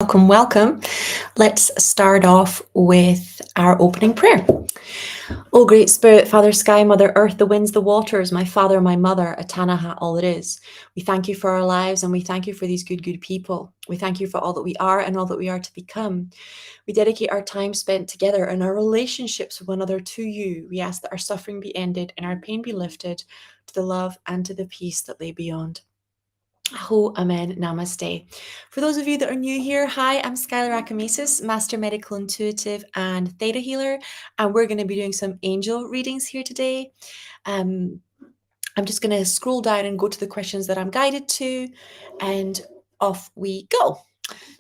Welcome, welcome. Let's start off with our opening prayer. O great Spirit, Father Sky, Mother Earth, the winds, the waters, my Father, my Mother, Atanaha, all it is. We thank you for our lives and we thank you for these good people. We thank you for all that we are and all that we are to become. We dedicate our time spent together and our relationships with one another to you. We ask that our suffering be ended and our pain be lifted to the love and to the peace that lay beyond. Ho, amen, namaste. For those of you that are new here, hi, I'm Skylar Acamesis, Master Medical Intuitive and Theta Healer, and we're going to be doing some angel readings here today. I'm just going to scroll down and go to the questions that I'm guided to, and off we go.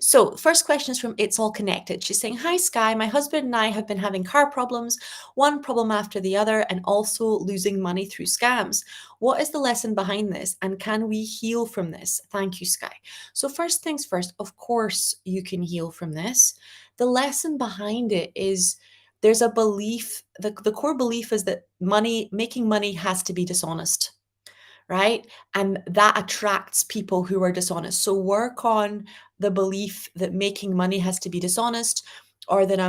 So, first question is from It's All Connected. She's saying, Hi, Sky. My husband and I have been having car problems, one problem after the other, and also losing money through scams. What is the lesson behind this? And can we heal from this? Thank you, Sky. So, first things first, of course, you can heal from this. The lesson behind it is there's a belief, the core belief is that making money has to be dishonest, right? And that attracts people who are dishonest. So work on the belief that making money has to be dishonest, or that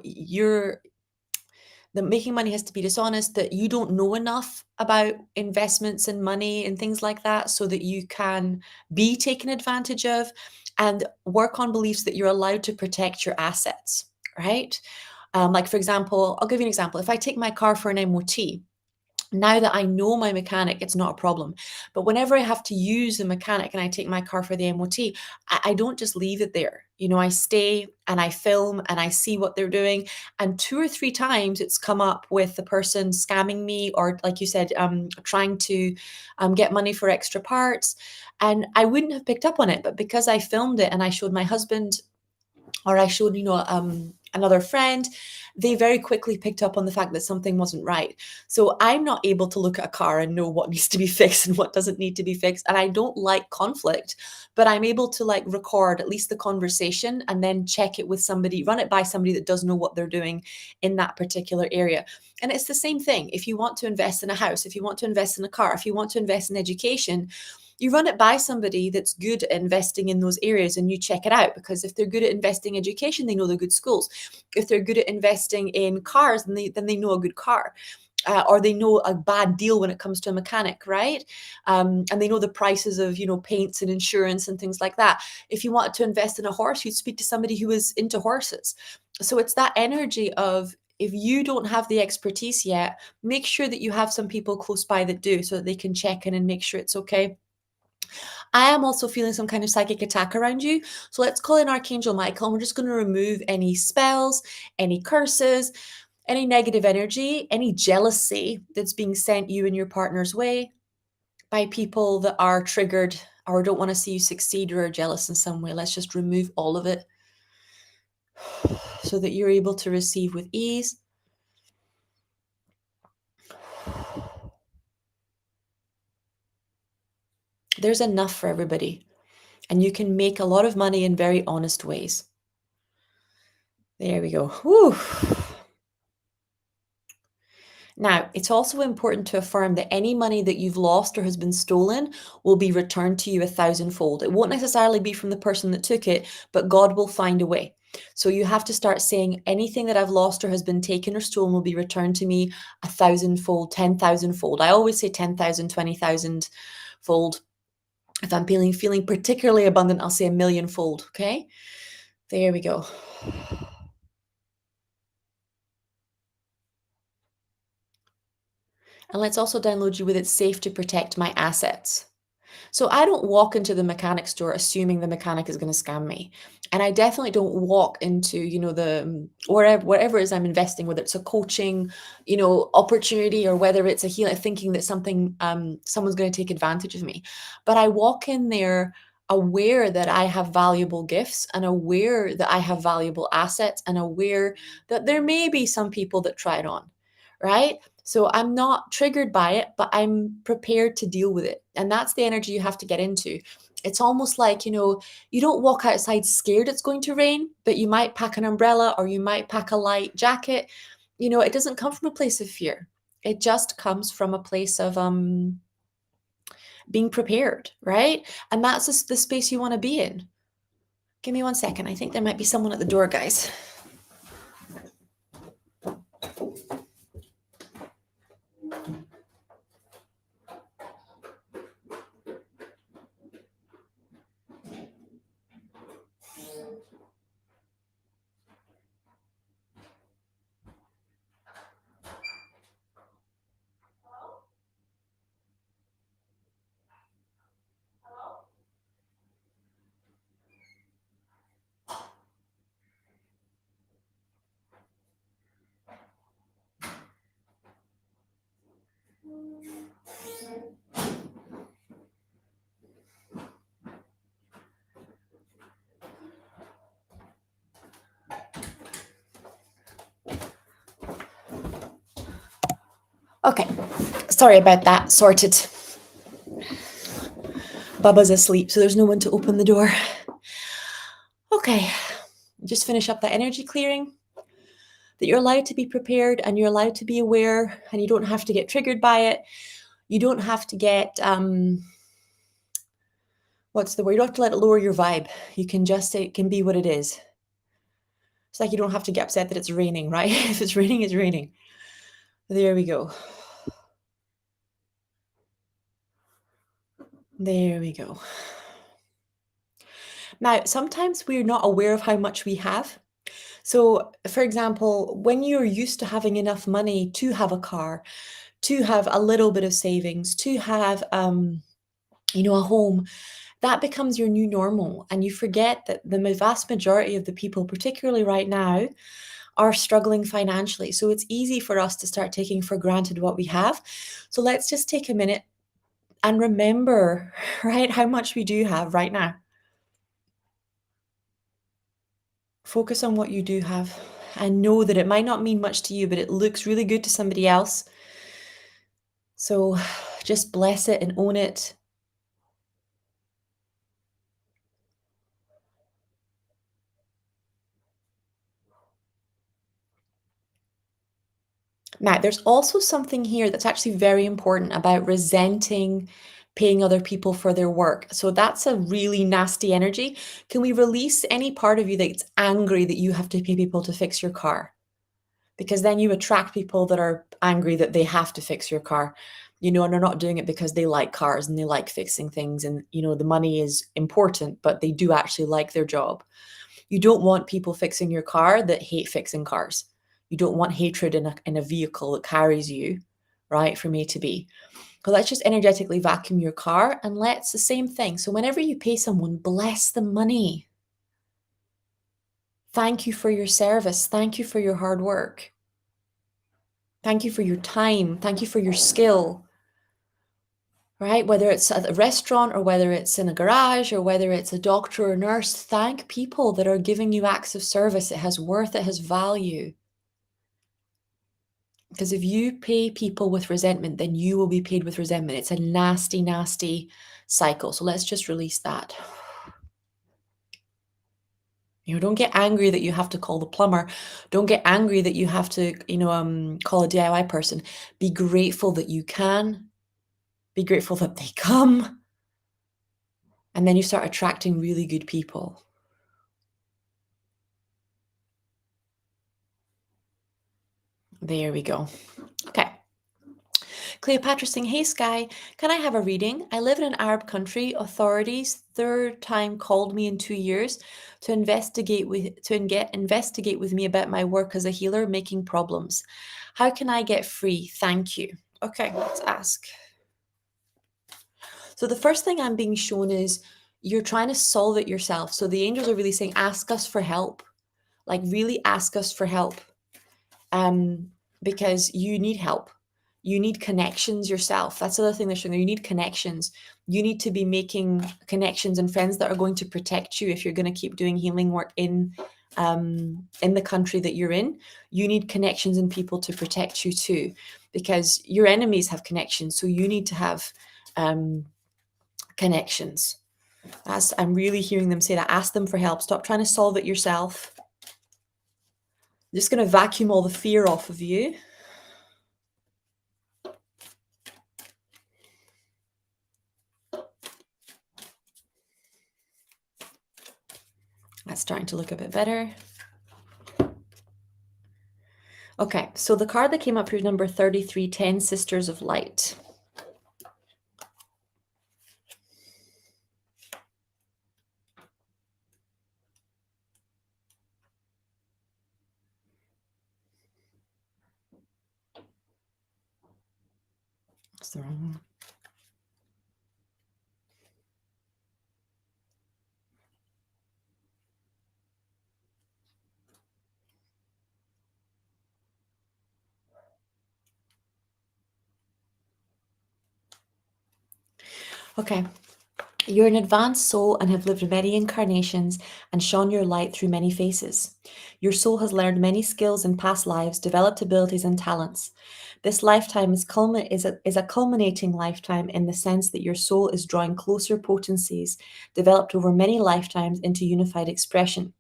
you're that making money has to be dishonest, that you don't know enough about investments and money and things like that so that you can be taken advantage of, and work on beliefs that you're allowed to protect your assets, right? Like, for example, I'll give you an example. If I take my car for an MOT, now that I know my mechanic, it's not a problem. But whenever I have to use the mechanic and I take my car for the MOT, I don't just leave it there. I stay and I film and I see what they're doing. And 2 or 3 times it's come up with the person scamming me, or like you said, trying to get money for extra parts. And I wouldn't have picked up on it, but because I filmed it and I showed my husband, or I showed, another friend, they very quickly picked up on the fact that something wasn't right. So I'm not able to look at a car and know what needs to be fixed and what doesn't need to be fixed. And I don't like conflict, but I'm able to record at least the conversation and then check it with somebody, run it by somebody that does know what they're doing in that particular area. And it's the same thing. If you want to invest in a house, if you want to invest in a car, if you want to invest in education, you run it by somebody that's good at investing in those areas and you check it out, because if they're good at investing in education, they know they're good schools. If they're good at investing in cars, then they know a good car. Or they know a bad deal when it comes to a mechanic, right? And they know the prices of, paints and insurance and things like that. If you wanted to invest in a horse, you'd speak to somebody who is into horses. So it's that energy of, if you don't have the expertise yet, make sure that you have some people close by that do, so that they can check in and make sure it's okay. I am also feeling some kind of psychic attack around you. So let's call in Archangel Michael, and we're just going to remove any spells, any curses, any negative energy, any jealousy that's being sent you and your partner's way by people that are triggered or don't want to see you succeed or are jealous in some way. Let's just remove all of it so that you're able to receive with ease. There's enough for everybody, and you can make a lot of money in very honest ways. There we go. Whew. Now, it's also important to affirm that any money that you've lost or has been stolen will be returned to you 1,000-fold. It won't necessarily be from the person that took it, but God will find a way. So you have to start saying, anything that I've lost or has been taken or stolen will be returned to me 1,000-fold, 10,000-fold. I always say 10,000, 20,000-fold. If I'm feeling particularly abundant, I'll say 1,000,000-fold, okay? There we go. And let's also download you with It's Safe to Protect My Assets. So I don't walk into the mechanic store assuming the mechanic is going to scam me. And I definitely don't walk into, the wherever it is I'm investing, whether it's a coaching, opportunity, or whether it's a healing, thinking that someone's going to take advantage of me. But I walk in there aware that I have valuable gifts, and aware that I have valuable assets, and aware that there may be some people that try it on, right? So I'm not triggered by it, but I'm prepared to deal with it. And that's the energy you have to get into. It's almost like, you don't walk outside scared it's going to rain, but you might pack an umbrella or you might pack a light jacket. It doesn't come from a place of fear. It just comes from a place of being prepared, right? And that's the space you want to be in. Give me 1 second. I think there might be someone at the door, guys. Okay, sorry about that. Sorted. Bubba's asleep, so there's no one to open the door. Okay, just finish up that energy clearing. That you're allowed to be prepared and you're allowed to be aware, and you don't have to get triggered by it. You don't have to get what's the word? You don't have to let it lower your vibe. You can just say it can be what it is. It's like you don't have to get upset that it's raining, right? If it's raining, it's raining. There we go. There we go. Now, sometimes we're not aware of how much we have. So, for example, when you're used to having enough money to have a car, to have a little bit of savings, to have, a home, that becomes your new normal. And you forget that the vast majority of the people, particularly right now, are struggling financially. So it's easy for us to start taking for granted what we have. So let's just take a minute and remember, right, how much we do have right now. Focus on what you do have and know that it might not mean much to you, but it looks really good to somebody else. So just bless it and own it. Now, there's also something here that's actually very important about resenting paying other people for their work. So that's a really nasty energy. Can we release any part of you that's angry that you have to pay people to fix your car? Because then you attract people that are angry that they have to fix your car, and they're not doing it because they like cars and they like fixing things. And, the money is important, but they do actually like their job. You don't want people fixing your car that hate fixing cars. You don't want hatred in a vehicle that carries you, right, from A to B. So let's just energetically vacuum your car, and let's the same thing. So whenever you pay someone, bless the money. Thank you for your service. Thank you for your hard work. Thank you for your time. Thank you for your skill, right? Whether it's at a restaurant or whether it's in a garage or whether it's a doctor or nurse, thank people that are giving you acts of service. It has worth, it has value. Because if you pay people with resentment, then you will be paid with resentment. It's a nasty, nasty cycle. So let's just release that. Don't get angry that you have to call the plumber. Don't get angry that you have to, call a DIY person. Be grateful that you can. Be grateful that they come. And then you start attracting really good people. There we go. Okay. Cleopatra saying, hey Sky, can I have a reading? I live in an Arab country. Authorities third time called me in 2 years to investigate with me about my work as a healer, making problems. How can I get free? Thank you. Okay, let's ask. So the first thing I'm being shown is you're trying to solve it yourself. So the angels are really saying, ask us for help. Like really ask us for help. Because you need help. You need connections yourself. That's the other thing they're showing. You need connections. You need to be making connections and friends that are going to protect you if you're going to keep doing healing work in the country that you're in. You need connections and people to protect you too, because your enemies have connections. So you need to have connections. I'm really hearing them say that. Ask them for help. Stop trying to solve it yourself. I'm just going to vacuum all the fear off of you. That's starting to look a bit better. Okay, so the card that came up here is number 33, 10 Sisters of Light. That's the wrong one. Okay. You're an advanced soul and have lived many incarnations and shone your light through many faces. Your soul has learned many skills in past lives, developed abilities and talents. This lifetime is a culminating lifetime in the sense that your soul is drawing closer potencies developed over many lifetimes into unified expression.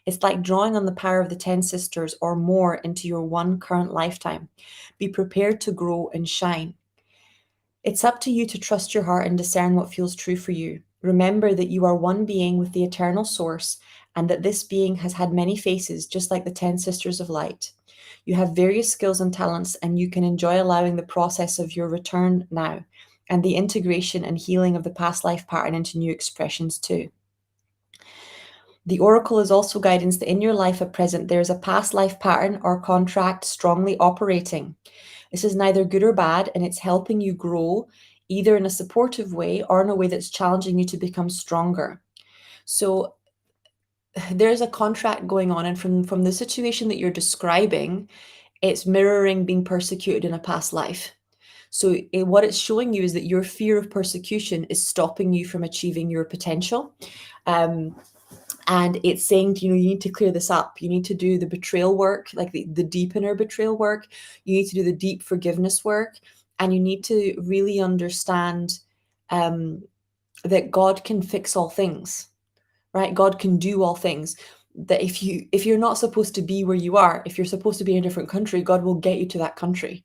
It's like drawing on the power of the 10 sisters or more into your one current lifetime. Be prepared to grow and shine. It's up to you to trust your heart and discern what feels true for you. Remember that you are one being with the eternal source and that this being has had many faces, just like the 10 sisters of light. You have various skills and talents, and you can enjoy allowing the process of your return now and the integration and healing of the past life pattern into new expressions too. The oracle is also guidance that in your life at present there is a past life pattern or contract strongly operating. This is neither good or bad, and it's helping you grow either in a supportive way or in a way that's challenging you to become stronger. So there's a contract going on, and from the situation that you're describing, it's mirroring being persecuted in a past life. So what it's showing you is that your fear of persecution is stopping you from achieving your potential. And it's saying, you need to clear this up. You need to do the betrayal work, like the deep inner betrayal work. You need to do the deep forgiveness work. And you need to really understand that God can fix all things, right? God can do all things. That if you're not supposed to be where you are, if you're supposed to be in a different country, God will get you to that country,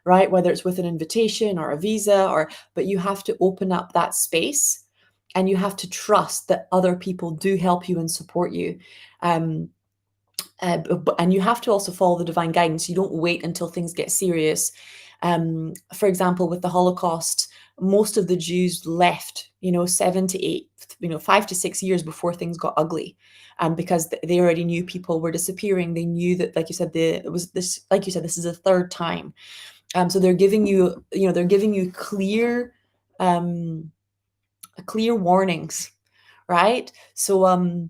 right? Whether it's with an invitation or a visa, but you have to open up that space. And you have to trust that other people do help you and support you. And you have to also follow the divine guidance. You don't wait until things get serious. For example, with the Holocaust, most of the Jews left, 7 to 8, 5 to 6 years before things got ugly. Because they already knew people were disappearing. They knew that, like you said, this is a third time. So they're giving you, clear warnings, right? So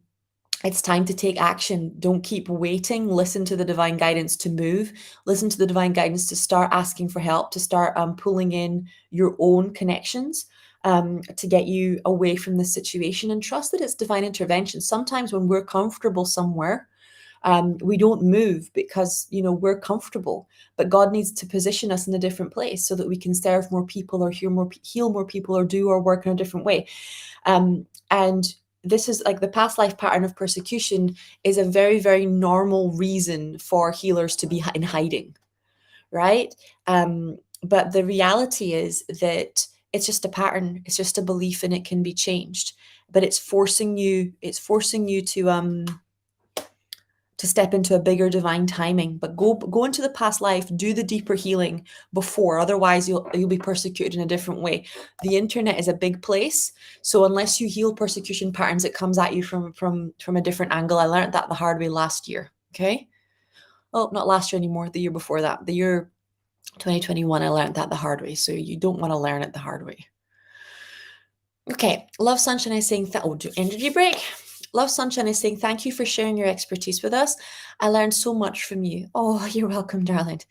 it's time to take action. Don't keep waiting. Listen to the divine guidance to move. Listen to the divine guidance to start asking for help, to start pulling in your own connections to get you away from this situation, and trust that it's divine intervention. Sometimes when we're comfortable somewhere, we don't move because we're comfortable, but God needs to position us in a different place so that we can serve more people or heal more people or do our work in a different way. And this is like the past life pattern of persecution is a very, very normal reason for healers to be in hiding, right? But the reality is that it's just a pattern, it's just a belief, and it can be changed. But it's forcing you to step into a bigger divine timing. But go into the past life, do the deeper healing before, otherwise you'll be persecuted in a different way. The internet is a big place, so unless you heal persecution patterns, it comes at you from a different angle. I learned that the hard way last year. Okay, well, not last year anymore, the year before that, the year 2021, I learned that the hard way. So you don't want to learn it the hard way. Okay, Love Sunshine is saying, energy break. Love Sunshine is saying, thank you for sharing your expertise with us. I learned so much from you. Oh, you're welcome, darling.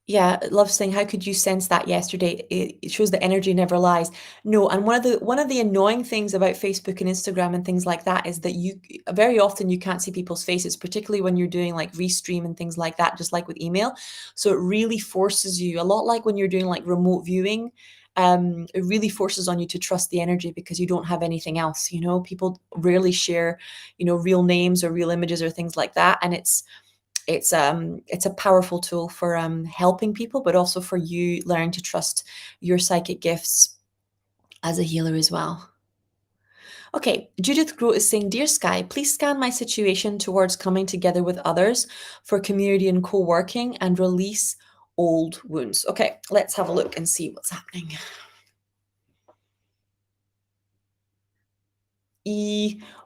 Yeah, Love saying, how could you sense that yesterday? It shows that energy never lies. No, and one of the annoying things about Facebook and Instagram and things like that is that you very often you can't see people's faces, particularly when you're doing like restream and things like that, just like with email. So it really forces you, a lot like when you're doing like remote viewing. It really forces on you to trust the energy because you don't have anything else. People rarely share, real names or real images or things like that, and it's a powerful tool for helping people, but also for you learning to trust your psychic gifts as a healer as well. Okay, Judith Grote is saying, Dear Sky, please scan my situation towards coming together with others for community and co-working and release old wounds. Okay, let's have a look and see what's happening.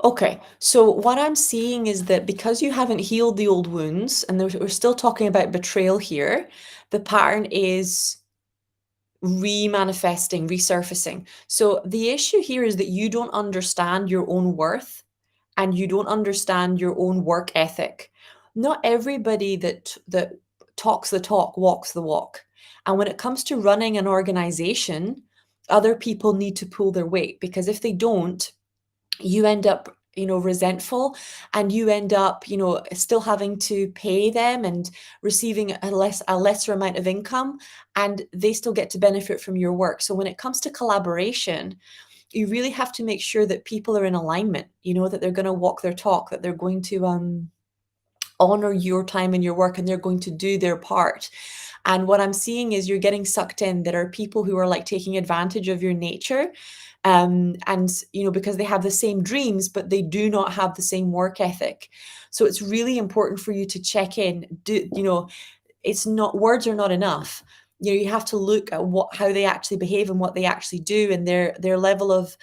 Okay, so what I'm seeing is that because you haven't healed the old wounds, and we're still talking about betrayal here, the pattern is remanifesting, resurfacing. So the issue here is that you don't understand your own worth and you don't understand your own work ethic. Not everybody that talks the talk walks the walk. And when it comes to running an organization, other people need to pull their weight, because if they don't, you end up resentful, and you end up still having to pay them and receiving a lesser amount of income, and they still get to benefit from your work. So when it comes to collaboration, you really have to make sure that people are in alignment, that they're going to walk their talk, that they're going to honor your time and your work, and they're going to do their part. And what I'm seeing is you're getting sucked in. There are people who are like taking advantage of your nature, and because they have the same dreams, but they do not have the same work ethic. So it's really important for you to check in. It's not, words are not enough. You have to look at how they actually behave and what they actually do, and their level of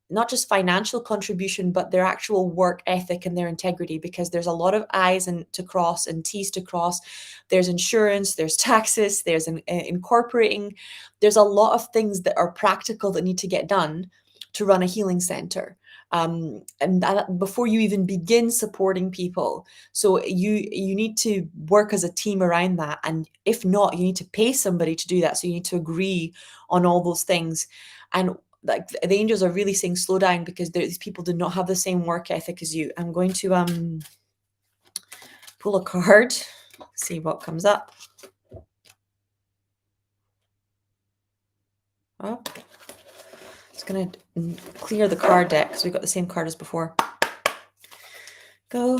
not just financial contribution, but their actual work ethic and their integrity, because there's a lot of I's and to cross and T's to cross. There's insurance, there's taxes, there's incorporating. There's a lot of things that are practical that need to get done to run a healing center. And that, before you even begin supporting people. So you need to work as a team around that. And if not, you need to pay somebody to do that. So you need to agree on all those things. And like the angels are really saying, slow down, because these people do not have the same work ethic as you. I'm going to pull a card, see what comes up. Oh, it's going to clear the card deck because we got the same card as before. Go.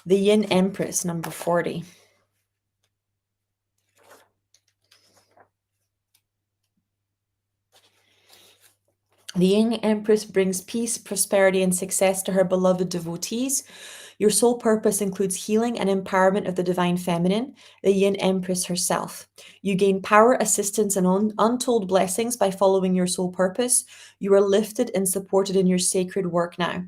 The Yin Empress, number 40. The Yin Empress brings peace, prosperity, and success to her beloved devotees. Your sole purpose includes healing and empowerment of the divine feminine, the Yin Empress herself. You gain power, assistance, and untold blessings by following your sole purpose. You are lifted and supported in your sacred work now.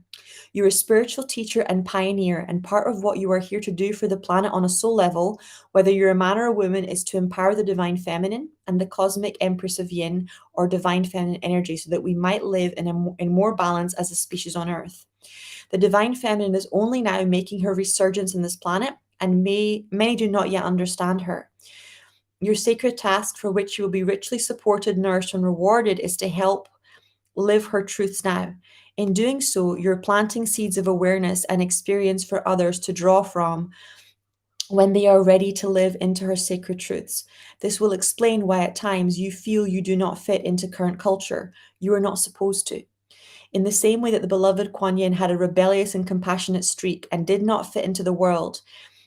You're a spiritual teacher and pioneer, and part of what you are here to do for the planet on a soul level, whether you're a man or a woman, is to empower the divine feminine and the cosmic Empress of Yin, or divine feminine energy, so that we might live in more balance as a species on Earth. The divine feminine is only now making her resurgence in this planet, and many do not yet understand her. Your sacred task, for which you will be richly supported, nourished, and rewarded, is to help live her truths now. In doing so, you're planting seeds of awareness and experience for others to draw from when they are ready to live into her sacred truths. This will explain why at times you feel you do not fit into current culture. You are not supposed to. In the same way that the beloved Kuan Yin had a rebellious and compassionate streak and did not fit into the world,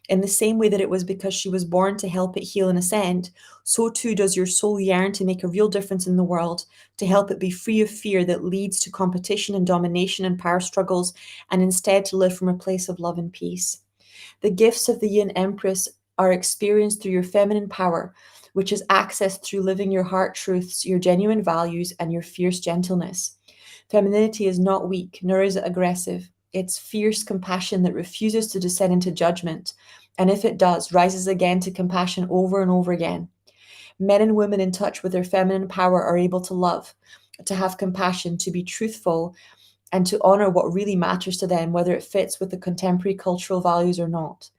in the same way that it was because she was born to help it heal and ascend, so too does your soul yearn to make a real difference in the world, to help it be free of fear that leads to competition and domination and power struggles, and instead to live from a place of love and peace. The gifts of the Yin Empress are experienced through your feminine power, which is accessed through living your heart truths, your genuine values, and your fierce gentleness. Femininity is not weak, nor is it aggressive. It's fierce compassion that refuses to descend into judgment, and if it does, rises again to compassion over and over again. Men and women in touch with their feminine power are able to love, to have compassion, to be truthful, and to honor what really matters to them, whether it fits with the contemporary cultural values or not.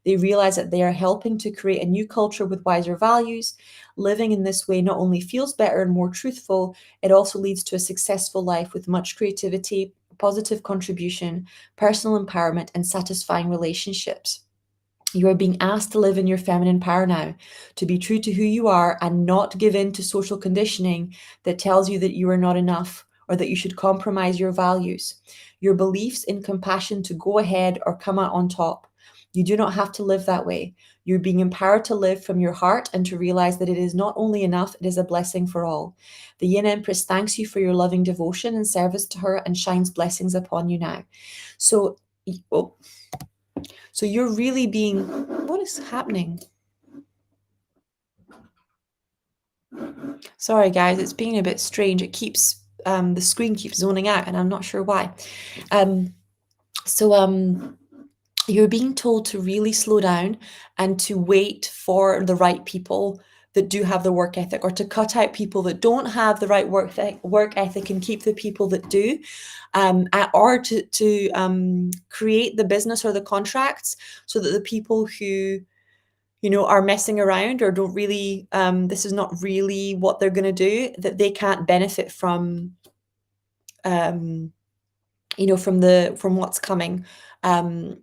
They realize that they are helping to create a new culture with wiser values. Living in this way not only feels better and more truthful, it also leads to a successful life with much creativity, positive contribution, personal empowerment, and satisfying relationships. You are being asked to live in your feminine power now, to be true to who you are and not give in to social conditioning that tells you that you are not enough or that you should compromise your values, your beliefs in compassion to go ahead or come out on top. You do not have to live that way. You're being empowered to live from your heart and to realize that it is not only enough, it is a blessing for all. The Yin Empress thanks you for your loving devotion and service to her and shines blessings upon you now. So, oh, so you're really being, what is happening? Sorry, guys, it's being a bit strange. It keeps, the screen keeps zoning out and I'm not sure why. Um, so, you're being told to really slow down and to wait for the right people that do have the work ethic, or to cut out people that don't have the right work ethic and keep the people that do, or to create the business or the contracts so that the people who are messing around or don't really, this is not really what they're going to do, that they can't benefit from, um, from what's coming,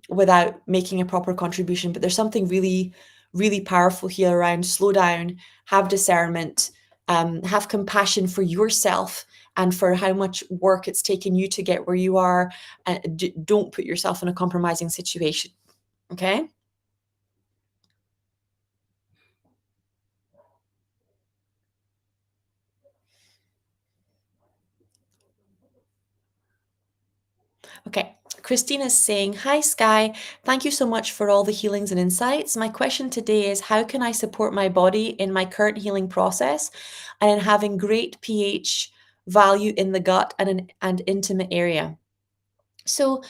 without making a proper contribution. But there's something really, really powerful here around slow down, have discernment, have compassion for yourself and for how much work it's taken you to get where you are. And don't put yourself in a compromising situation. Okay. Okay, Christina's saying, "Hi Sky, thank you so much for all the healings and insights. My question today is, how can I support my body in my current healing process and in having great pH value in the gut and intimate area?" So,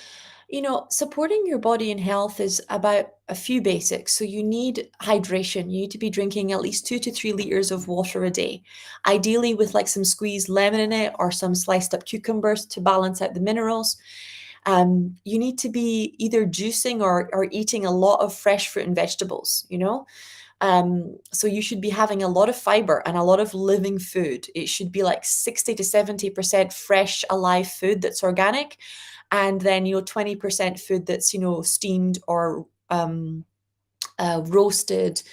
supporting your body in health is about a few basics. So you need hydration. You need to be drinking at least 2 to 3 liters of water a day, ideally with like some squeezed lemon in it or some sliced up cucumbers to balance out the minerals. You need to be either juicing or eating a lot of fresh fruit and vegetables. So you should be having a lot of fiber and a lot of living food. It should be like 60 to 70% fresh, alive food that's organic. And then, 20% food that's, steamed or roasted.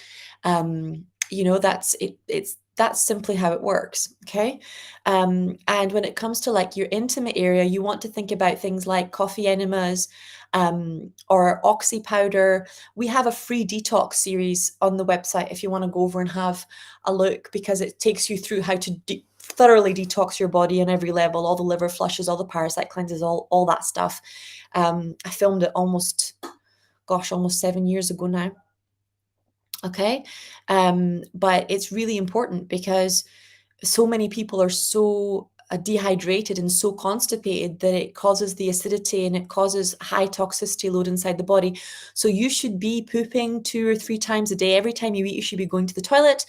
That's it. That's simply how it works. Okay. And when it comes to like your intimate area, you want to think about things like coffee enemas, or oxy powder. We have a free detox series on the website if you want to go over and have a look, because it takes you through how to thoroughly detox your body on every level, all the liver flushes, all the parasite cleanses, all that stuff. I filmed it almost 7 years ago now. Okay. But it's really important because so many people are so dehydrated and so constipated that it causes the acidity and it causes high toxicity load inside the body. So you should be pooping 2 or 3 times a day. Every time you eat, you should be going to the toilet.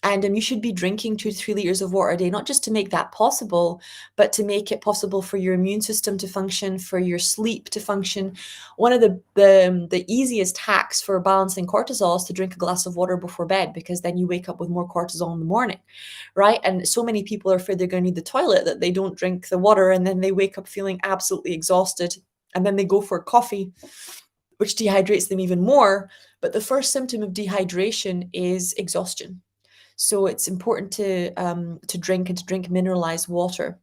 And you should be drinking 2 to 3 liters of water a day, not just to make that possible, but to make it possible for your immune system to function, for your sleep to function. One of the easiest hacks for balancing cortisol is to drink a glass of water before bed, because then you wake up with more cortisol in the morning, right? And so many people are afraid they're going to need the toilet that they don't drink the water, and then they wake up feeling absolutely exhausted, and then they go for coffee, which dehydrates them even more. But the first symptom of dehydration is exhaustion. So it's important to drink and to drink mineralized water.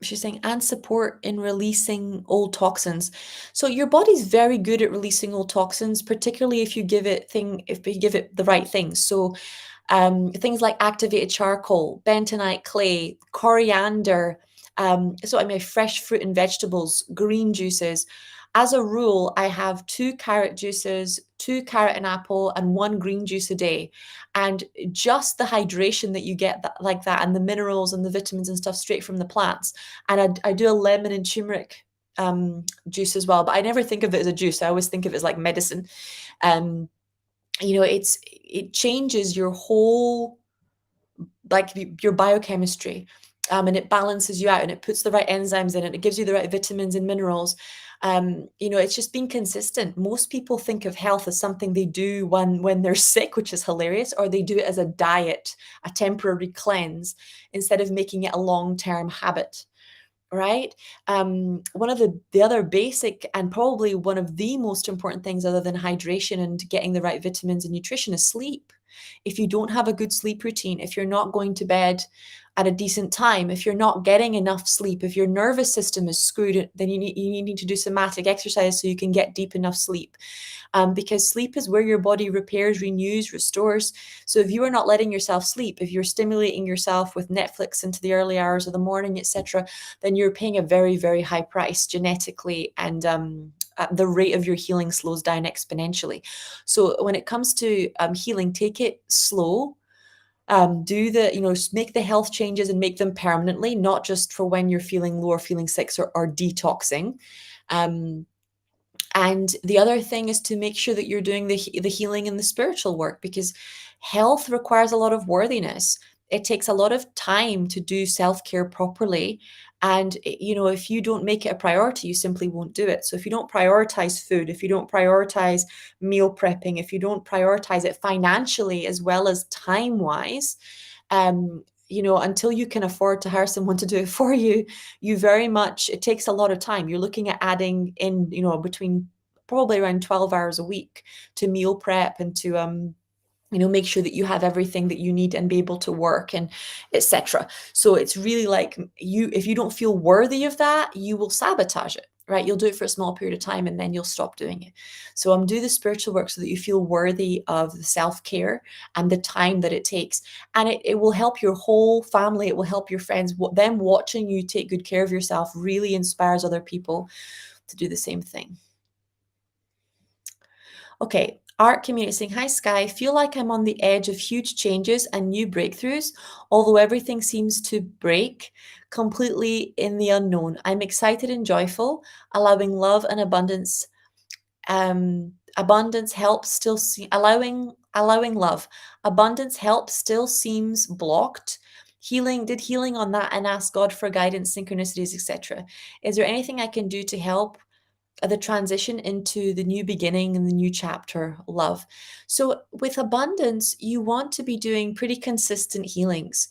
She's saying, and support in releasing old toxins. So your body's very good at releasing old toxins, particularly if you give it the right things. So things like activated charcoal, bentonite clay, coriander, fresh fruit and vegetables, green juices. As a rule, I have 2 carrot juices, 2 carrot and apple, and 1 green juice a day. And just the hydration that you get like that, and the minerals and the vitamins and stuff straight from the plants. And I do a lemon and turmeric juice as well, but I never think of it as a juice. I always think of it as like medicine. It changes your whole, like your biochemistry, and it balances you out, and it puts the right enzymes in it. It gives you the right vitamins and minerals. It's just being consistent. Most people think of health as something they do when they're sick, which is hilarious, or they do it as a diet, a temporary cleanse, instead of making it a long-term habit. Right? One of the other basic and probably one of the most important things, other than hydration and getting the right vitamins and nutrition, is sleep. If you don't have a good sleep routine, if you're not going to bed at a decent time, if you're not getting enough sleep, if your nervous system is screwed, then you need to do somatic exercise so you can get deep enough sleep. Because sleep is where your body repairs, renews, restores. So if you are not letting yourself sleep, if you're stimulating yourself with Netflix into the early hours of the morning, etc., then you're paying a very, very high price genetically, and the rate of your healing slows down exponentially. So when it comes to healing, take it slow. Do the, make the health changes and make them permanently, not just for when you're feeling low or feeling sick, or detoxing. And the other thing is to make sure that you're doing the healing and the spiritual work, because health requires a lot of worthiness. It takes a lot of time to do self-care properly. And, if you don't make it a priority, you simply won't do it. So if you don't prioritize food, if you don't prioritize meal prepping, if you don't prioritize it financially as well as time-wise, until you can afford to hire someone to do it for you, it takes a lot of time. You're looking at adding in, between probably around 12 hours a week to meal prep and to, make sure that you have everything that you need and be able to work, and etc. So it's really like, if you don't feel worthy of that, you will sabotage it, right? You'll do it for a small period of time and then you'll stop doing it. So do the spiritual work so that you feel worthy of the self-care and the time that it takes. And it will help your whole family. It will help your friends. Them watching you take good care of yourself really inspires other people to do the same thing. Okay, Art Community saying, hi Sky, feel like I'm on the edge of huge changes and new breakthroughs, although everything seems to break completely in the unknown. I'm excited and joyful, allowing love and abundance. Abundance help still see allowing love. Abundance help still seems blocked. Did healing on that and ask God for guidance, synchronicities, etc. Is there anything I can do to help the transition into the new beginning and the new chapter, love? So with abundance, you want to be doing pretty consistent healings.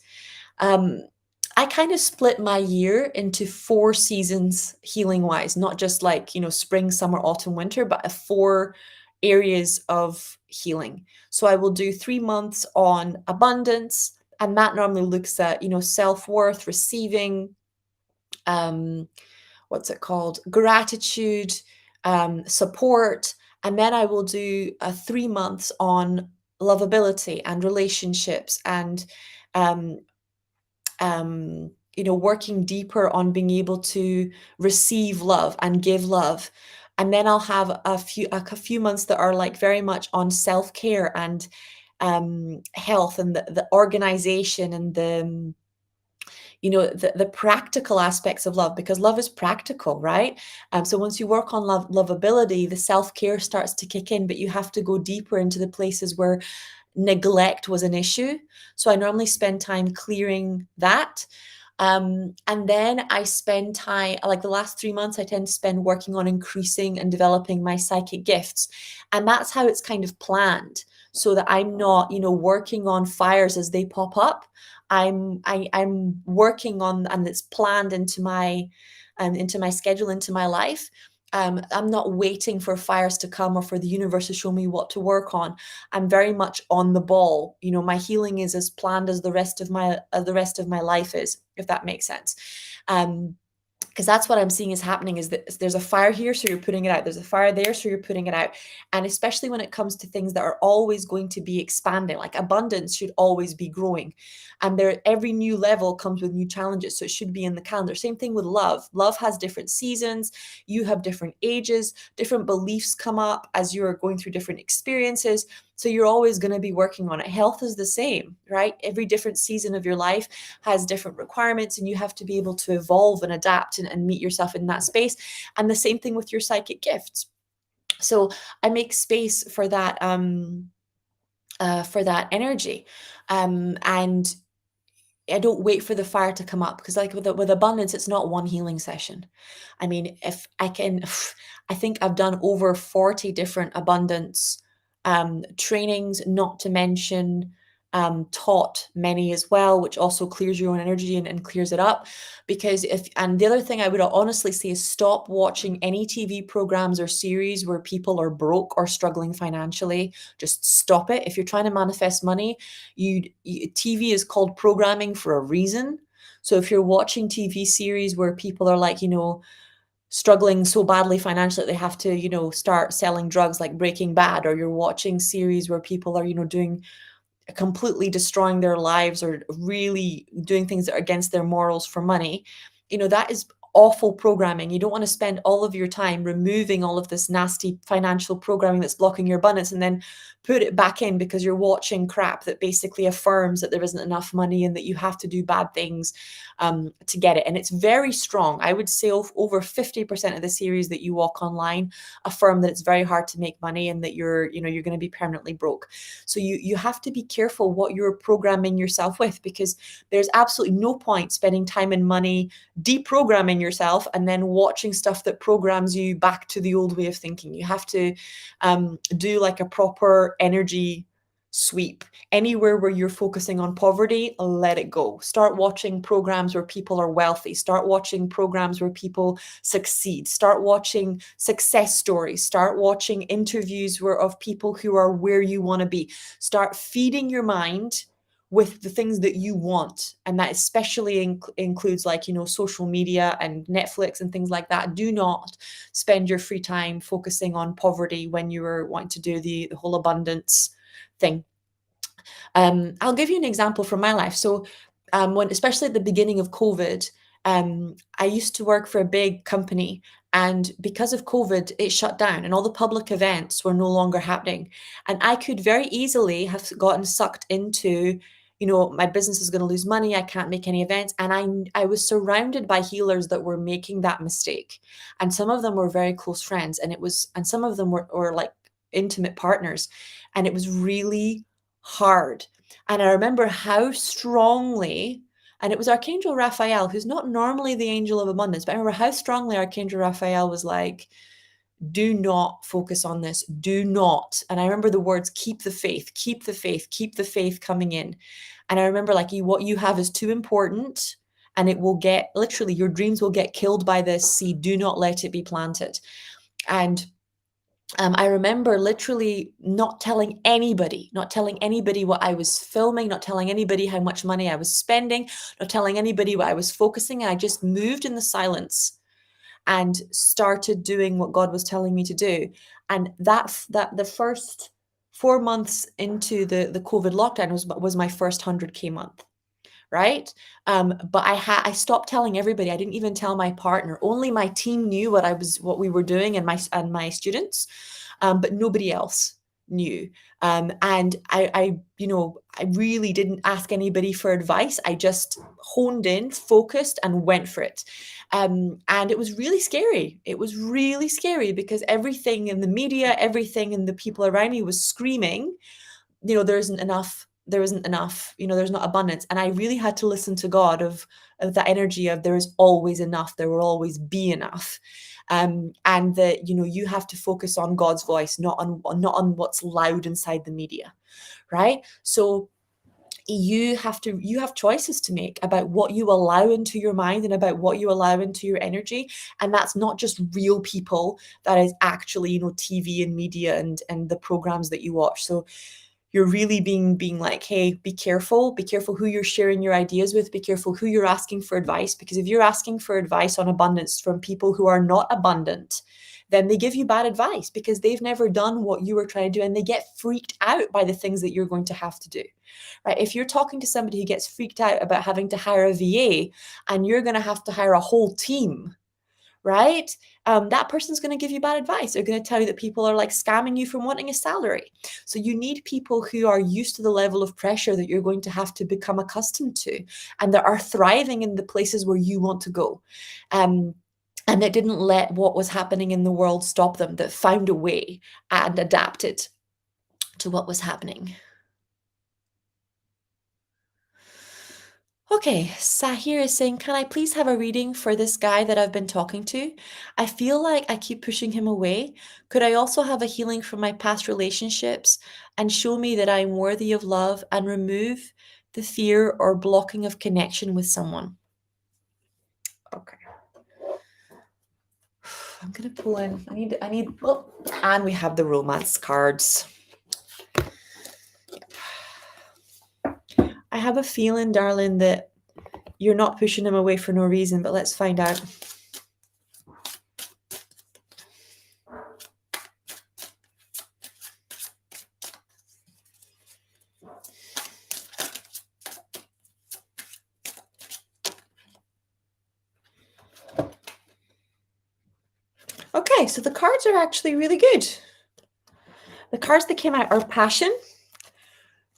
um I kind of split my year into 4 seasons healing wise, not just like, spring, summer, autumn, winter, but 4 areas of healing. So I will do 3 months on abundance, and that normally looks at, self-worth, receiving, um what's it called? Gratitude, support. And then I will do 3 months on lovability and relationships, and um, working deeper on being able to receive love and give love. And then I'll have a few months that are like very much on self-care and health, and the organization, and the practical aspects of love, because love is practical, right? So once you work on lovability, the self-care starts to kick in, but you have to go deeper into the places where neglect was an issue. So I normally spend time clearing that. And then I spend time, like the last 3 months, I tend to spend working on increasing and developing my psychic gifts. And that's how it's kind of planned, so that I'm not, working on fires as they pop up. I'm working on, and it's planned into my schedule, into my life. I'm not waiting for fires to come or for the universe to show me what to work on. I'm very much on the ball. My healing is as planned as the rest of my life is, if that makes sense. Because that's what I'm seeing is happening, is that there's a fire here, so you're putting it out. There's a fire there, so you're putting it out. And especially when it comes to things that are always going to be expanding, like abundance should always be growing. And every new level comes with new challenges, so it should be in the calendar. Same thing with love. Love has different seasons. You have different ages, different beliefs come up as you're going through different experiences. So you're always going to be working on it. Health is the same, right? Every different season of your life has different requirements, and you have to be able to evolve and adapt and meet yourself in that space. And the same thing with your psychic gifts. So I make space for that energy, and I don't wait for the fire to come up, because like with abundance, it's not one healing session. I mean, if I can, I think I've done over 40 different abundance trainings, not to mention taught many as well, which also clears your own energy and clears it up. Because and the other thing I would honestly say is stop watching any TV programs or series where people are broke or struggling financially. Just stop it. If you're trying to manifest money, TV is called programming for a reason. So if you're watching TV series where people are like, struggling so badly financially that they have to, start selling drugs like Breaking Bad, or you're watching series where people are, doing completely destroying their lives or really doing things that are against their morals for money, that is awful programming. You don't want to spend all of your time removing all of this nasty financial programming that's blocking your abundance and then put it back in because you're watching crap that basically affirms that there isn't enough money and that you have to do bad things to get it. And it's very strong. I would say over 50% of the series that you walk online affirm that it's very hard to make money and that you're going to be permanently broke. So you have to be careful what you're programming yourself with, because there's absolutely no point spending time and money deprogramming yourself and then watching stuff that programs you back to the old way of thinking. You have to do like a proper energy sweep. Anywhere where you're focusing on poverty, let it go. Start watching programs where people are wealthy. Start watching programs where people succeed. Start watching success stories. Start watching interviews of people who are where you want to be. Start feeding your mind with the things that you want, and that especially includes like social media and Netflix and things like that. Do not spend your free time focusing on poverty when you are wanting to do the whole abundance thing. I'll give you an example from my life. So when, especially at the beginning of COVID, I used to work for a big company, and because of COVID, it shut down and all the public events were no longer happening. And I could very easily have gotten sucked into, my business is going to lose money. I can't make any events. And I was surrounded by healers that were making that mistake. And some of them were very close friends, and some of them were like intimate partners. And it was really hard. And I remember how strongly, and it was Archangel Raphael, who's not normally the angel of abundance, but I remember how strongly Archangel Raphael was like, do not focus on this. Do not. And I remember the words, keep the faith, keep the faith, keep the faith coming in. And I remember like, what you have is too important, and it will get, literally, your dreams will get killed by this seed. Do not let it be planted. And I remember literally not telling anybody what I was filming, not telling anybody how much money I was spending, not telling anybody what I was focusing. I just moved in the silence and started doing what God was telling me to do. And that the first 4 months into the COVID lockdown was my first 100K month. Right. But I stopped telling everybody. I didn't even tell my partner. Only my team knew what we were doing, and my students, but nobody else knew. And I really didn't ask anybody for advice. I just honed in, focused, and went for it. And it was really scary. It was really scary because everything in the media, everything in the people around me was screaming, there isn't enough, there's not abundance. And I really had to listen to God of that energy of there is always enough, there will always be enough. And that, you have to focus on God's voice, not on what's loud inside the media. Right. So you have choices to make about what you allow into your mind and about what you allow into your energy. And that's not just real people, that is actually, TV and media and the programs that you watch. So you're really being like, hey, be careful who you're sharing your ideas with, be careful who you're asking for advice, because if you're asking for advice on abundance from people who are not abundant, then they give you bad advice because they've never done what you were trying to do, and they get freaked out by the things that you're going to have to do. Right? If you're talking to somebody who gets freaked out about having to hire a VA and you're going to have to hire a whole team, right? That person's going to give you bad advice. They're going to tell you that people are like scamming you from wanting a salary. So you need people who are used to the level of pressure that you're going to have to become accustomed to, and that are thriving in the places where you want to go. And that didn't let what was happening in the world stop them, that found a way and adapted to what was happening. Okay, Sahir is saying, can I please have a reading for this guy that I've been talking to? I feel like I keep pushing him away. Could I also have a healing from my past relationships and show me that I'm worthy of love and remove the fear or blocking of connection with someone? Okay. I'm gonna pull in. Oh, and we have the romance cards. I have a feeling, darling, that you're not pushing him away for no reason, but let's find out. Okay, so the cards are actually really good. The cards that came out are passion,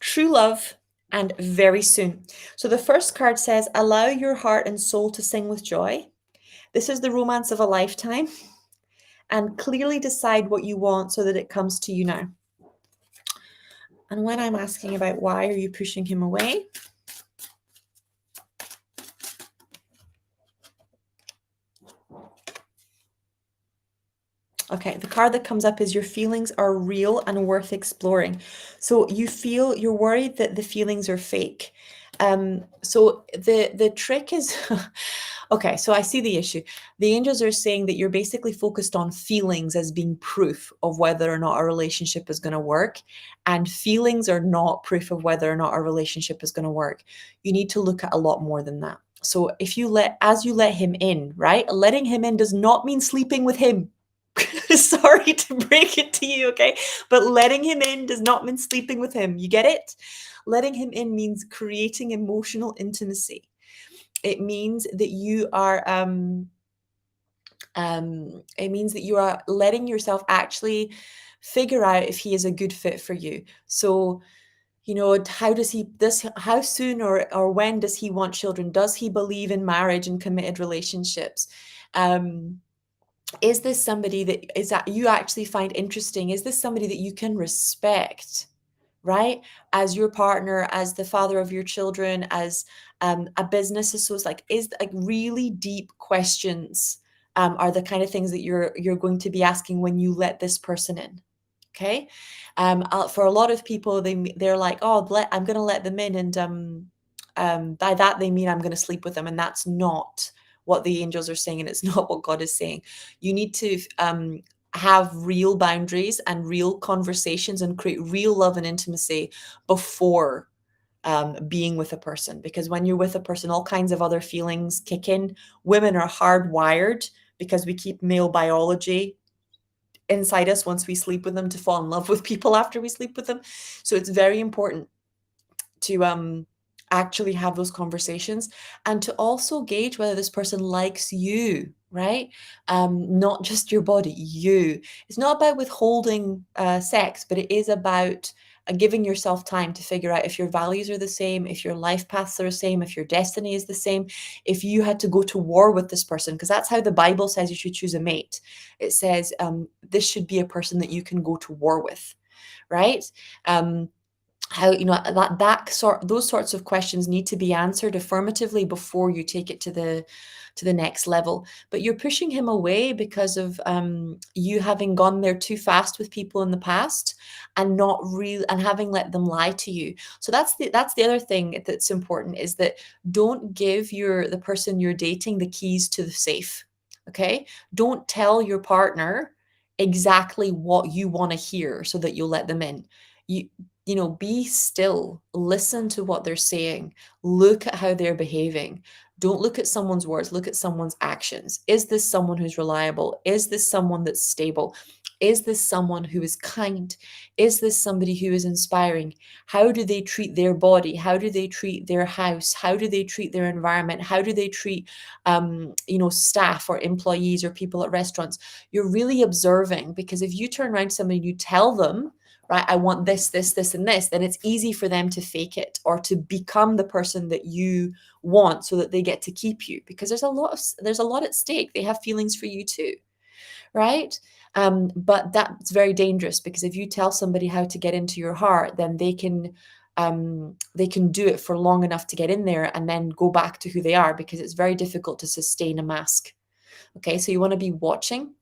true love, and very soon. So the first card says, allow your heart and soul to sing with joy. This is the romance of a lifetime. And clearly decide what you want so that it comes to you now. And when I'm asking about why are you pushing him away, okay, the card that comes up is your feelings are real and worth exploring. So you're worried that the feelings are fake. So the trick is, okay, so I see the issue. The angels are saying that you're basically focused on feelings as being proof of whether or not a relationship is going to work. And feelings are not proof of whether or not a relationship is going to work. You need to look at a lot more than that. So as you let him in, right? Letting him in does not mean sleeping with him. Sorry to break it to you, okay? But letting him in does not mean sleeping with him. You get it? Letting him in means creating emotional intimacy. It means that you are it means that you are letting yourself actually figure out if he is a good fit for you. So, how soon or when does he want children? Does he believe in marriage and committed relationships? Is this somebody that you actually find interesting? Is this somebody that you can respect, right? As your partner, as the father of your children, as a business associate, like really deep questions are the kind of things that you're going to be asking when you let this person in. Okay, for a lot of people, they're like, oh, I'm going to let them in, and by that they mean I'm going to sleep with them, and that's not what the angels are saying, and it's not what God is saying. You need to have real boundaries and real conversations and create real love and intimacy before being with a person, because when you're with a person, all kinds of other feelings kick in. Women are hardwired because we keep male biology inside us once we sleep with them to fall in love with people after we sleep with them. So it's very important to actually have those conversations and to also gauge whether this person likes you, right? Not just your body, you. It's not about withholding sex, but it is about giving yourself time to figure out if your values are the same, if your life paths are the same, if your destiny is the same, if you had to go to war with this person, because that's how the Bible says you should choose a mate. It says this should be a person that you can go to war with, right? How those sorts of questions need to be answered affirmatively before you take it to the next level. But you're pushing him away because of you having gone there too fast with people in the past and not real and having let them lie to you. So that's the other thing that's important, is that don't give the person you're dating the keys to the safe. Okay, don't tell your partner exactly what you want to hear so that you'll let them in. Be still, listen to what they're saying, look at how they're behaving. Don't look at someone's words, look at someone's actions. Is this someone who's reliable? Is this someone that's stable? Is this someone who is kind? Is this somebody who is inspiring? How do they treat their body? How do they treat their house? How do they treat their environment? How do they treat staff or employees or people at restaurants? You're really observing, because if you turn around to somebody and you tell them, right, I want this, this, this, and this, then it's easy for them to fake it or to become the person that you want so that they get to keep you, because there's a lot at stake. They have feelings for you too, right? But that's very dangerous, because if you tell somebody how to get into your heart, then they can they can do it for long enough to get in there and then go back to who they are, because it's very difficult to sustain a mask. Okay, so you want to be watching.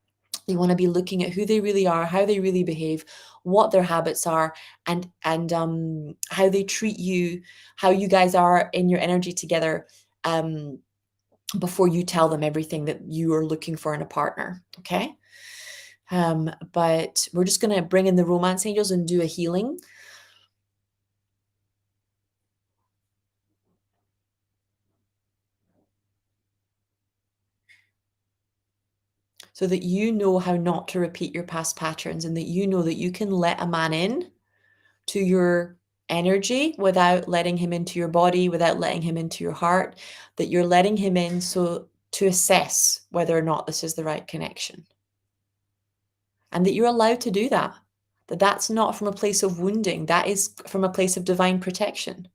You want to be looking at who they really are, how they really behave, what their habits are, and how they treat you, how you guys are in your energy together, before you tell them everything that you are looking for in a partner. Okay. But we're just going to bring in the romance angels and do a healing. So that you know how not to repeat your past patterns, and that you know that you can let a man in to your energy without letting him into your body, without letting him into your heart, that you're letting him in so to assess whether or not this is the right connection. And that you're allowed to do that. That that's not from a place of wounding, that is from a place of divine protection.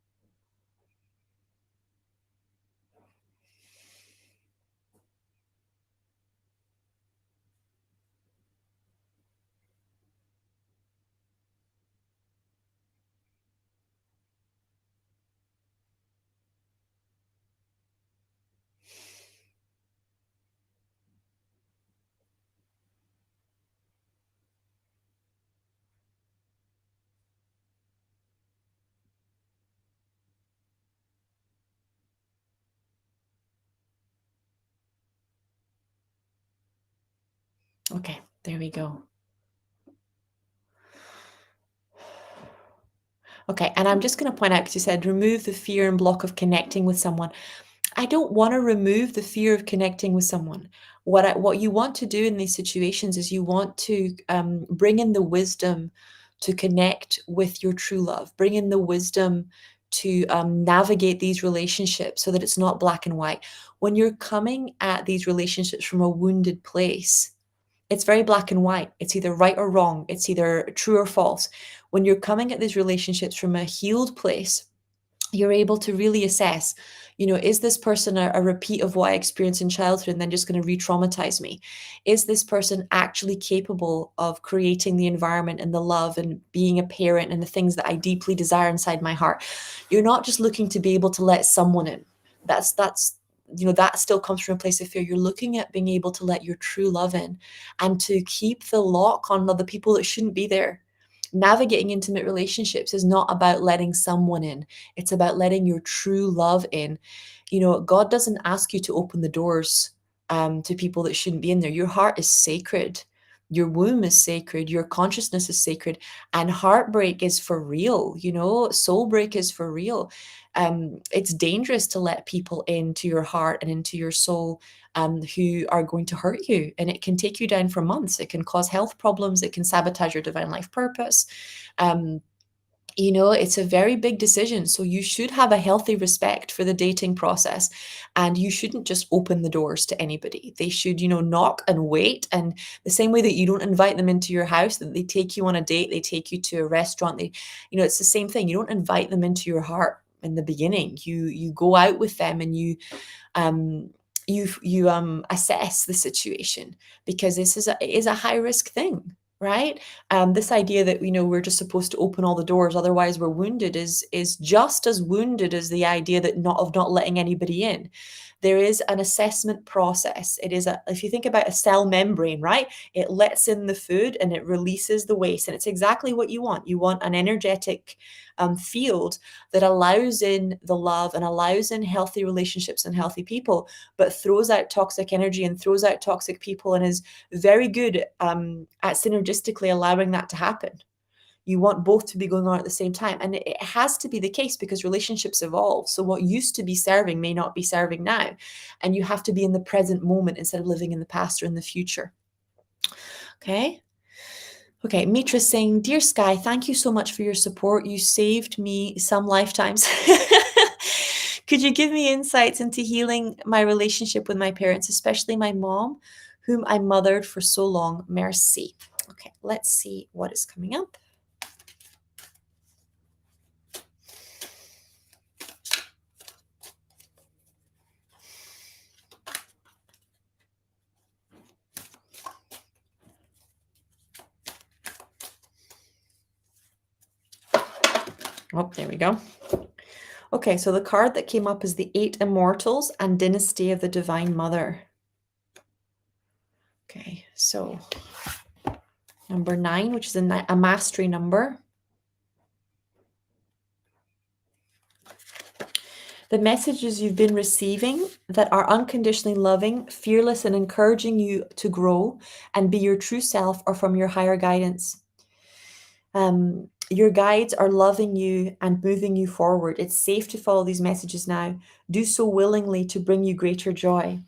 Okay, there we go. Okay, and I'm just going to point out, because you said remove the fear and block of connecting with someone. I don't want to remove the fear of connecting with someone. What you want to do in these situations is you want to bring in the wisdom to connect with your true love. Bring in the wisdom to navigate these relationships so that it's not black and white. When you're coming at these relationships from a wounded place, it's very black and white. It's either right or wrong. It's either true or false. When you're coming at these relationships from a healed place, you're able to really assess, is this person a repeat of what I experienced in childhood and then just going to re-traumatize me? Is this person actually capable of creating the environment and the love and being a parent and the things that I deeply desire inside my heart? You're not just looking to be able to let someone in. That's that still comes from a place of fear. You're looking at being able to let your true love in and to keep the lock on other people that shouldn't be there. Navigating intimate relationships is not about letting someone in. It's about letting your true love in. God doesn't ask you to open the doors to people that shouldn't be in there. Your heart is sacred. Your womb is sacred. Your consciousness is sacred. And heartbreak is for real. Soul break is for real. It's dangerous to let people into your heart and into your soul who are going to hurt you. And it can take you down for months. It can cause health problems. It can sabotage your divine life purpose. It's a very big decision. So you should have a healthy respect for the dating process, and you shouldn't just open the doors to anybody. They should, knock and wait. And the same way that you don't invite them into your house, that they take you on a date, they take you to a restaurant, it's the same thing. You don't invite them into your heart in the beginning. You go out with them and um assess the situation, because this is a high risk thing, right? This idea that we're just supposed to open all the doors, otherwise we're wounded, is just as wounded as the idea that not letting anybody in. There is an assessment process. If you think about a cell membrane, right? It lets in the food and it releases the waste, and it's exactly what you want. You want an energetic field that allows in the love and allows in healthy relationships and healthy people, but throws out toxic energy and throws out toxic people, and is very good at synergistically allowing that to happen. You want both to be going on at the same time. And it has to be the case, because relationships evolve. So what used to be serving may not be serving now. And you have to be in the present moment instead of living in the past or in the future. Okay. Okay, Mitra saying, "Dear Sky, thank you so much for your support. You saved me some lifetimes." Could you give me insights into healing my relationship with my parents, especially my mom, whom I mothered for so long? Merci. Okay, let's see what is coming up. Oh, there we go. Okay, so the card that came up is the Eight Immortals and Dynasty of the Divine Mother. Okay, so number 9, which is a mastery number. The messages you've been receiving that are unconditionally loving, fearless, and encouraging you to grow and be your true self are from your higher guidance. Your guides are loving you and moving you forward. It's safe to follow these messages now. Do so willingly to bring you greater joy.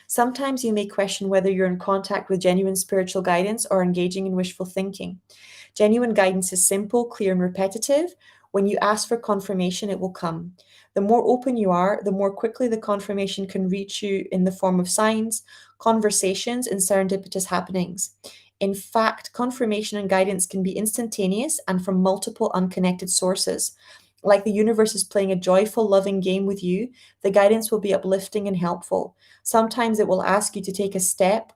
Sometimes you may question whether you're in contact with genuine spiritual guidance or engaging in wishful thinking. Genuine guidance is simple, clear, and repetitive. When you ask for confirmation, it will come. The more open you are, the more quickly the confirmation can reach you in the form of signs, conversations, and serendipitous happenings. In fact, confirmation and guidance can be instantaneous and from multiple unconnected sources. Like the universe is playing a joyful, loving game with you, the guidance will be uplifting and helpful. Sometimes it will ask you to take a step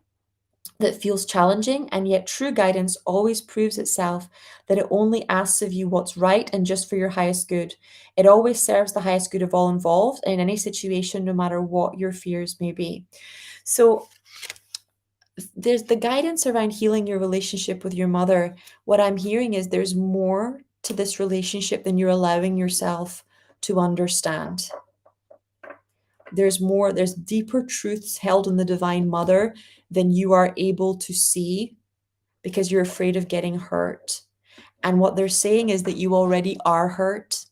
that feels challenging, and yet true guidance always proves itself that it only asks of you what's right and just for your highest good. It always serves the highest good of all involved in any situation, no matter what your fears may be. So, there's the guidance around healing your relationship with your mother. What I'm hearing is there's more to this relationship than you're allowing yourself to understand. There's more, there's deeper truths held in the Divine Mother than you are able to see because you're afraid of getting hurt. And what they're saying is that you already are hurt.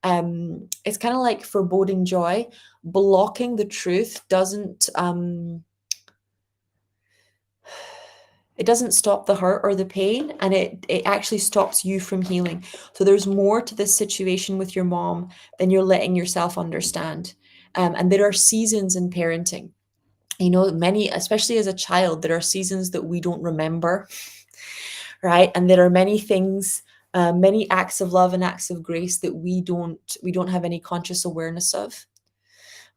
It's kind of like foreboding joy. Blocking the truth doesn't stop the hurt or the pain, and it actually stops you from healing. So there's more to this situation with your mom than you're letting yourself understand. And there are seasons in parenting. You know, many, especially as a child, there are seasons that we don't remember, right? And there are many things, many acts of love and acts of grace that we don't have any conscious awareness of.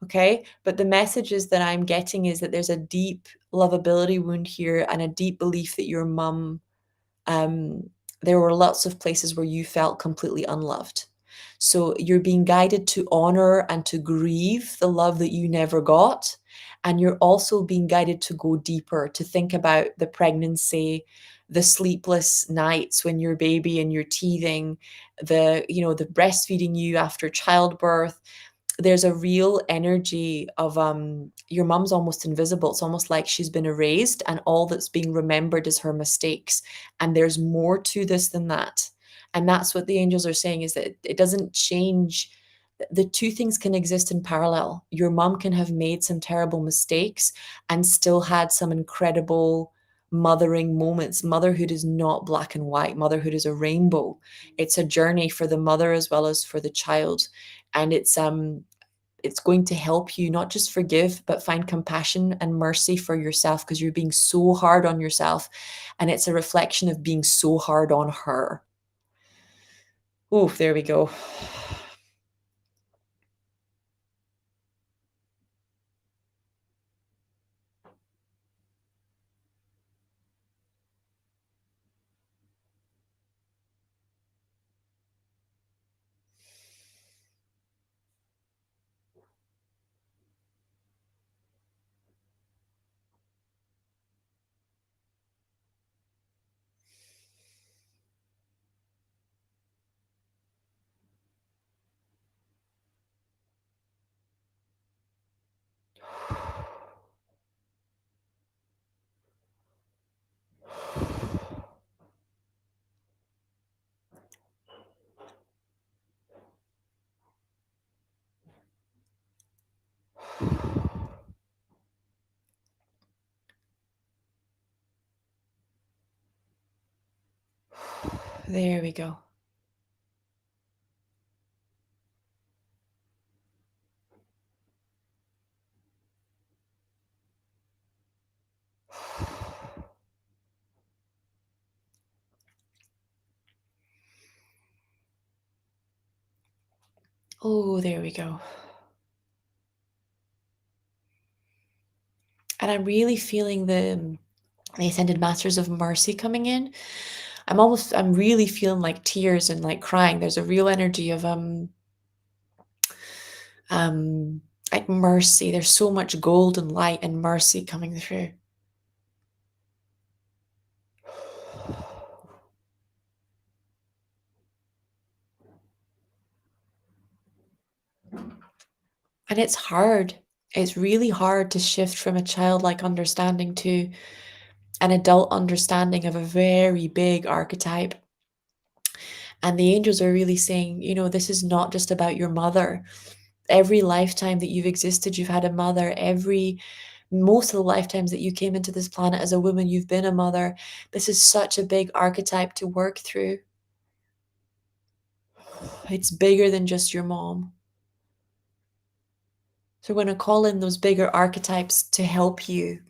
Okay, but the messages that I'm getting is that there's a deep lovability wound here and a deep belief that your mum, um, there were lots of places where you felt completely unloved. So you're being guided to honor and to grieve the love that you never got. And you're also being guided to go deeper, to think about the pregnancy, the sleepless nights when you're baby and you're teething, the breastfeeding you after childbirth. There's a real energy of your mum's almost invisible. It's almost like she's been erased and all that's being remembered is her mistakes. And there's more to this than that. And that's what the angels are saying, is that it doesn't change. The two things can exist in parallel. Your mum can have made some terrible mistakes and still had some incredible mothering moments. Motherhood is not black and white. Motherhood is a rainbow. It's a journey for the mother as well as for the child. And it's going to help you not just forgive but find compassion and mercy for yourself, because you're being so hard on yourself, and it's a reflection of being so hard on her. Oh, there we go. There we go. Oh, there we go. And I'm really feeling the Ascended Masters of Mercy coming in. I'm really feeling like tears and like crying. There's a real energy of um like mercy. There's so much gold and light and mercy coming through. And it's hard. It's really hard to shift from a childlike understanding to an adult understanding of a very big archetype. And the angels are really saying, this is not just about your mother. Every lifetime that you've existed, you've had a mother. Most of the lifetimes that you came into this planet as a woman, you've been a mother. This is such a big archetype to work through. It's bigger than just your mom. So we're going to call in those bigger archetypes to help you.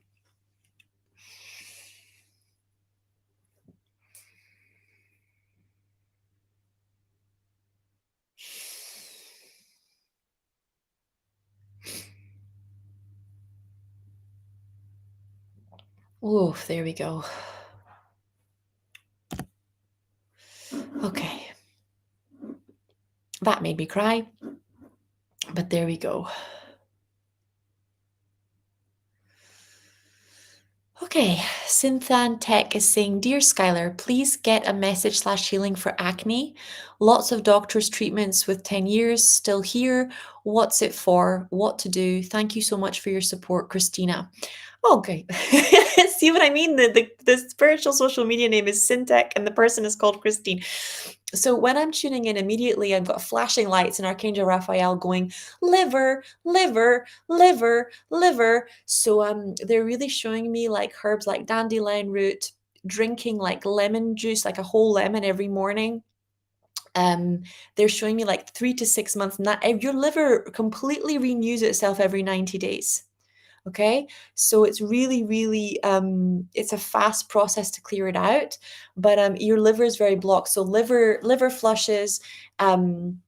Oh, there we go. Okay. That made me cry, but there we go. Okay, Synthan Tech is saying, Dear Skylar, please get a message/healing for acne. Lots of doctors' treatments with 10 years, still here. What's it for? What to do? Thank you so much for your support, Christina. Okay. See what I mean? The spiritual social media name is Syntech and the person is called Christine. So when I'm tuning in immediately, I've got flashing lights and Archangel Raphael going, liver, liver, liver, liver. So they're really showing me like herbs like dandelion root, drinking like lemon juice, like a whole lemon every morning. They're showing me like 3 to 6 months. Your liver completely renews itself every 90 days. Okay, so it's really, really, it's a fast process to clear it out, but your liver is very blocked. So liver flushes, um,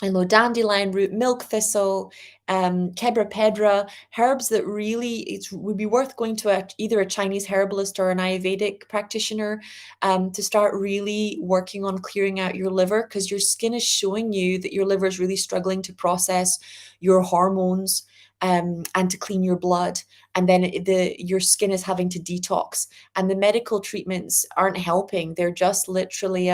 I know dandelion root, milk thistle, quebrapedra, herbs that really it would be worth going to either a Chinese herbalist or an Ayurvedic practitioner to start really working on clearing out your liver, because your skin is showing you that your liver is really struggling to process your hormones and to clean your blood. And then your skin is having to detox. And the medical treatments aren't helping. They're just literally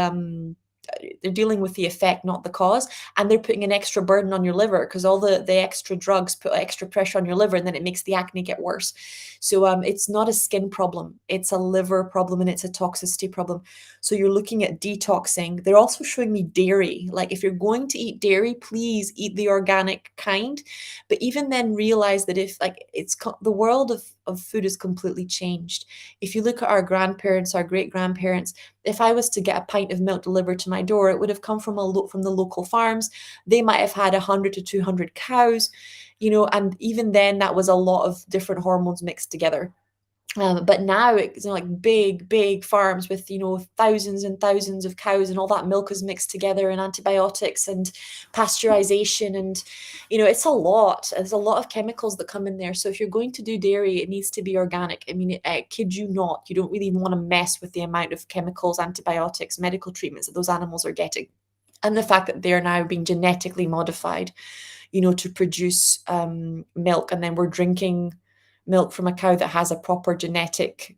they're dealing with the effect, not the cause, and they're putting an extra burden on your liver because all the extra drugs put extra pressure on your liver, and then it makes the acne get worse. So it's not a skin problem, it's a liver problem, and it's a toxicity problem. So you're looking at detoxing. They're also showing me dairy. Like if you're going to eat dairy, please eat the organic kind, but even then realize that if like the world of food is completely changed. If you look at our grandparents, our great grandparents, if I was to get a pint of milk delivered to my door, it would have come from from the local farms. They might have had 100 to 200 cows, and even then that was a lot of different hormones mixed together. But now it's like big, big farms with thousands and thousands of cows, and all that milk is mixed together, and antibiotics and pasteurization, and it's a lot. There's a lot of chemicals that come in there. So if you're going to do dairy, it needs to be organic. I mean, I kid you not, you don't really want to mess with the amount of chemicals, antibiotics, medical treatments that those animals are getting, and the fact that they're now being genetically modified, to produce milk, and then we're drinking milk from a cow that has a proper genetic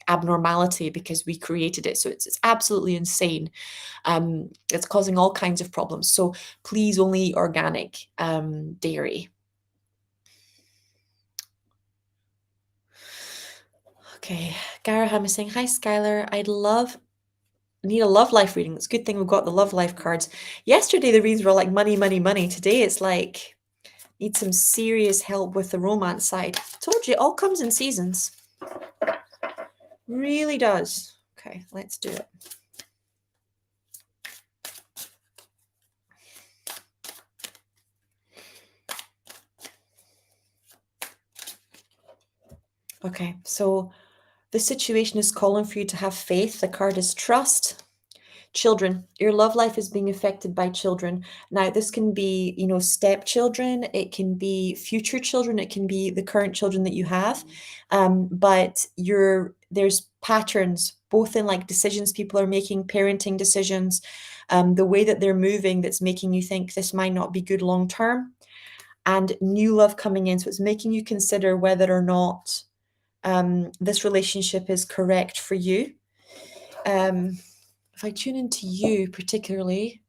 abnormality because we created it. So it's absolutely insane. It's causing all kinds of problems. So please only eat organic dairy. Okay, Garaham is saying, hi Skylar, need a love life reading. It's a good thing we've got the love life cards. Yesterday the reads were like money, money, money. Today it's like need some serious help with the romance side. Told you, it all comes in seasons. Really does. Okay, let's do it. Okay, so the situation is calling for you to have faith. The card is trust. Children, your love life is being affected by children. Now, this can be, stepchildren, it can be future children, it can be the current children that you have. But there's patterns, both in like decisions people are making, parenting decisions, the way that they're moving that's making you think this might not be good long term, and new love coming in. So it's making you consider whether or not this relationship is correct for you. If I tune into you particularly,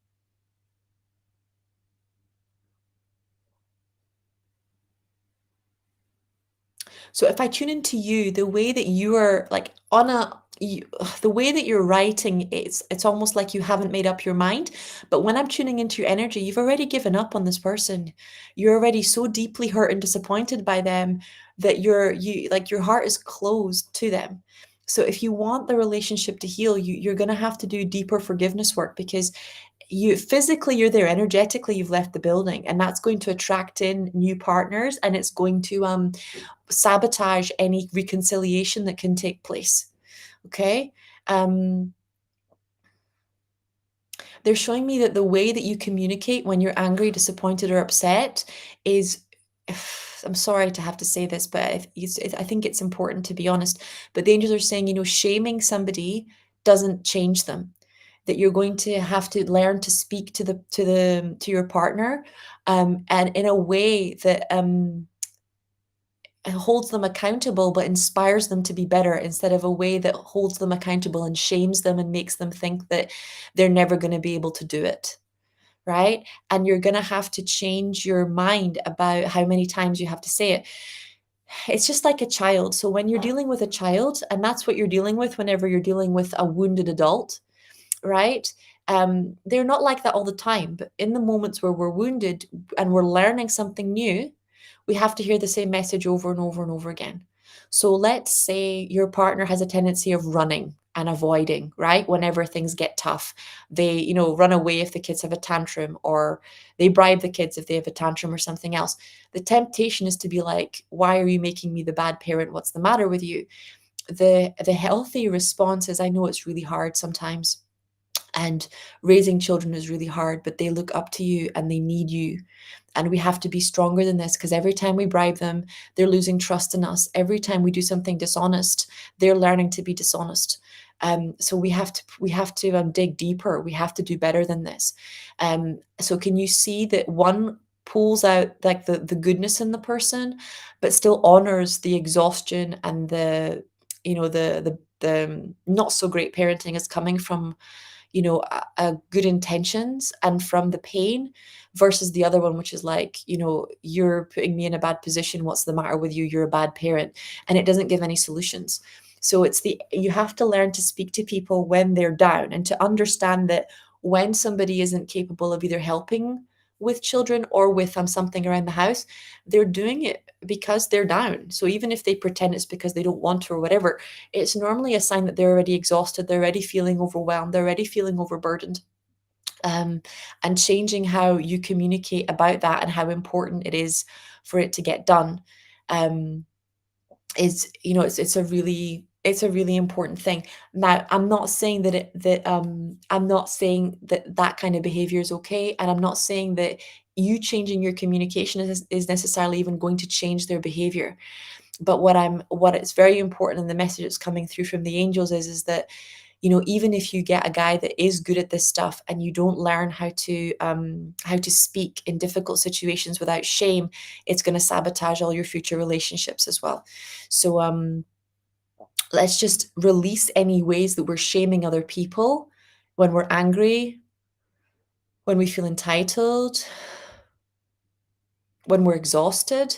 so if I tune into you, the way that you are like the way that you're writing, it's almost like you haven't made up your mind. But when I'm tuning into your energy, you've already given up on this person. You're already so deeply hurt and disappointed by them that you like your heart is closed to them. So if you want the relationship to heal, you're gonna have to do deeper forgiveness work, because you physically you're there, energetically you've left the building, and that's going to attract in new partners, and it's going to sabotage any reconciliation that can take place. Okay. um they're showing me that the way that you communicate when you're angry, disappointed, or upset is I'm sorry to have to say this, but I think it's important to be honest. But the angels are saying, shaming somebody doesn't change them. That you're going to have to learn to speak to your partner, and in a way that holds them accountable but inspires them to be better, instead of a way that holds them accountable and shames them and makes them think that they're never going to be able to do it, right? And you're going to have to change your mind about how many times you have to say it. It's just like a child. So when you're dealing with a child, and that's what you're dealing with whenever you're dealing with a wounded adult, right? They're not like that all the time, but in the moments where we're wounded and we're learning something new, we have to hear the same message over and over and over again. So let's say your partner has a tendency of running and avoiding, right? Whenever things get tough, they, run away if the kids have a tantrum, or they bribe the kids if they have a tantrum or something else. The temptation is to be like, why are you making me the bad parent? What's the matter with you? The healthy response is, I know it's really hard sometimes, and raising children is really hard, but they look up to you and they need you. And we have to be stronger than this, because every time we bribe them, they're losing trust in us. Every time we do something dishonest, they're learning to be dishonest. So we have to dig deeper. We have to do better than this. So can you see that one pulls out like the goodness in the person, but still honors the exhaustion and the not so great parenting is coming from good intentions and from the pain, versus the other one, which is like, you're putting me in a bad position. What's the matter with you? You're a bad parent. And it doesn't give any solutions. So you have to learn to speak to people when they're down, and to understand that when somebody isn't capable of either helping with children or with something around the house, they're doing it because they're down. So even if they pretend it's because they don't want to or whatever, it's normally a sign that they're already exhausted, they're already feeling overwhelmed, they're already feeling overburdened. Um, and changing how you communicate about that and how important it is for it to get done, um, is it's a really important thing. Now, I'm not saying I'm not saying that that kind of behavior is okay, and I'm not saying that you changing your communication is necessarily even going to change their behavior. But what is very important, and the message that's coming through from the angels is that, even if you get a guy that is good at this stuff and you don't learn how to speak in difficult situations without shame, it's going to sabotage all your future relationships as well. So let's just release any ways that we're shaming other people when we're angry, when we feel entitled, when we're exhausted,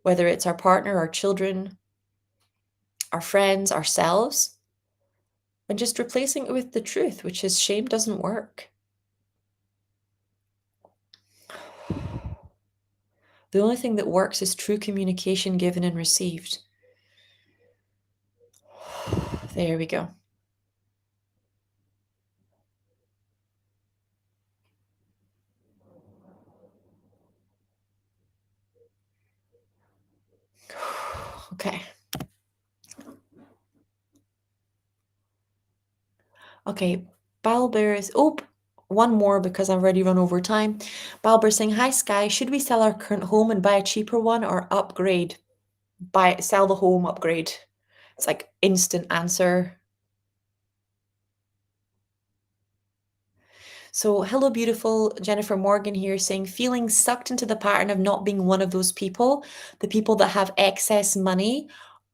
whether it's our partner, our children, our friends, ourselves, and just replacing it with the truth, which is shame doesn't work. The only thing that works is true communication given and received. There we go. Okay. Okay. Balber is, one more because I've already run over time. Balber saying, hi Sky, should we sell our current home and buy a cheaper one, or upgrade? Sell the home, upgrade. It's like instant answer. So, hello, beautiful. Jennifer Morgan here saying, feeling sucked into the pattern of not being one of those people, the people that have excess money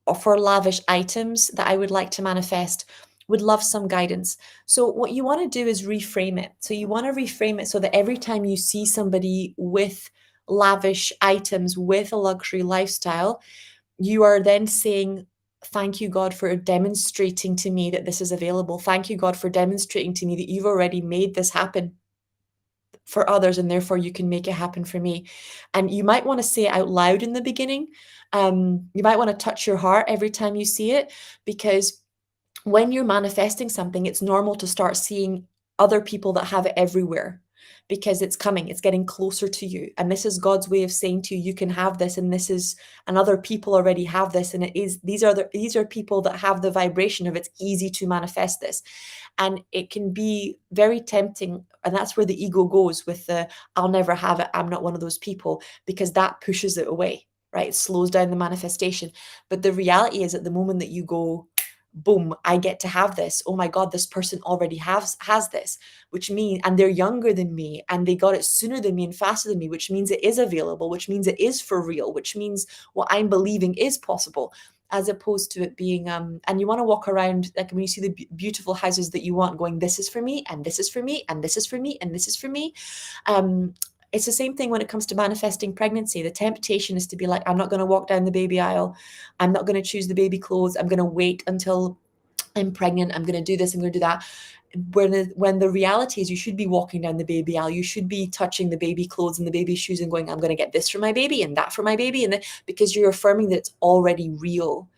or for lavish items that I would like to manifest. Would love some guidance. So, what you want to do is reframe it. So, you want to reframe it so that every time you see somebody with lavish items, with a luxury lifestyle, you are then saying, thank you, God, for demonstrating to me that this is available. Thank you, God, for demonstrating to me that you've already made this happen for others, and therefore you can make it happen for me. And you might want to say it out loud in the beginning. You might want to touch your heart every time you see it, because when you're manifesting something, it's normal to start seeing other people that have it everywhere, because it's coming, it's getting closer to you. And this is God's way of saying to you, you can have this, and this is, and other people already have this. And it is, these are people that have the vibration of it's easy to manifest this. And it can be very tempting. And that's where the ego goes with the, I'll never have it, I'm not one of those people, because that pushes it away, right? It slows down the manifestation. But the reality is, at the moment that you go, boom, I get to have this. Oh my God, this person already has this, which means, and they're younger than me, and they got it sooner than me and faster than me, which means it is available, which means it is for real, which means what I'm believing is possible, as opposed to it being, and you want to walk around, like when you see the beautiful houses that you want, going, this is for me, and this is for me, and this is for me, and this is for me. It's the same thing when it comes to manifesting pregnancy. The temptation is to be like, I'm not going to walk down the baby aisle. I'm not going to choose the baby clothes. I'm going to wait until I'm pregnant. I'm going to do this. I'm going to do that. When the reality is, you should be walking down the baby aisle. You should be touching the baby clothes and the baby shoes and going, I'm going to get this for my baby and that for my baby. And because you're affirming that it's already real,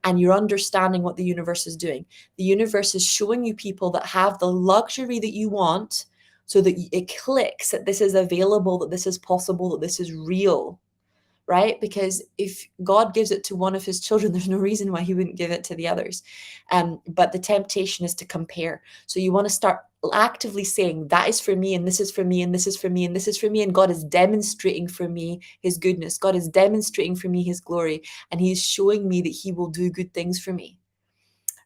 and you're understanding what the universe is doing. The universe is showing you people that have the luxury that you want, so that it clicks that this is available, that this is possible, that this is real, right? Because if God gives it to one of his children, there's no reason why he wouldn't give it to the others. But the temptation is to compare. So you want to start actively saying, that is for me, and this is for me, and this is for me, and this is for me. And God is demonstrating for me his goodness. God is demonstrating for me his glory. And he's showing me that he will do good things for me.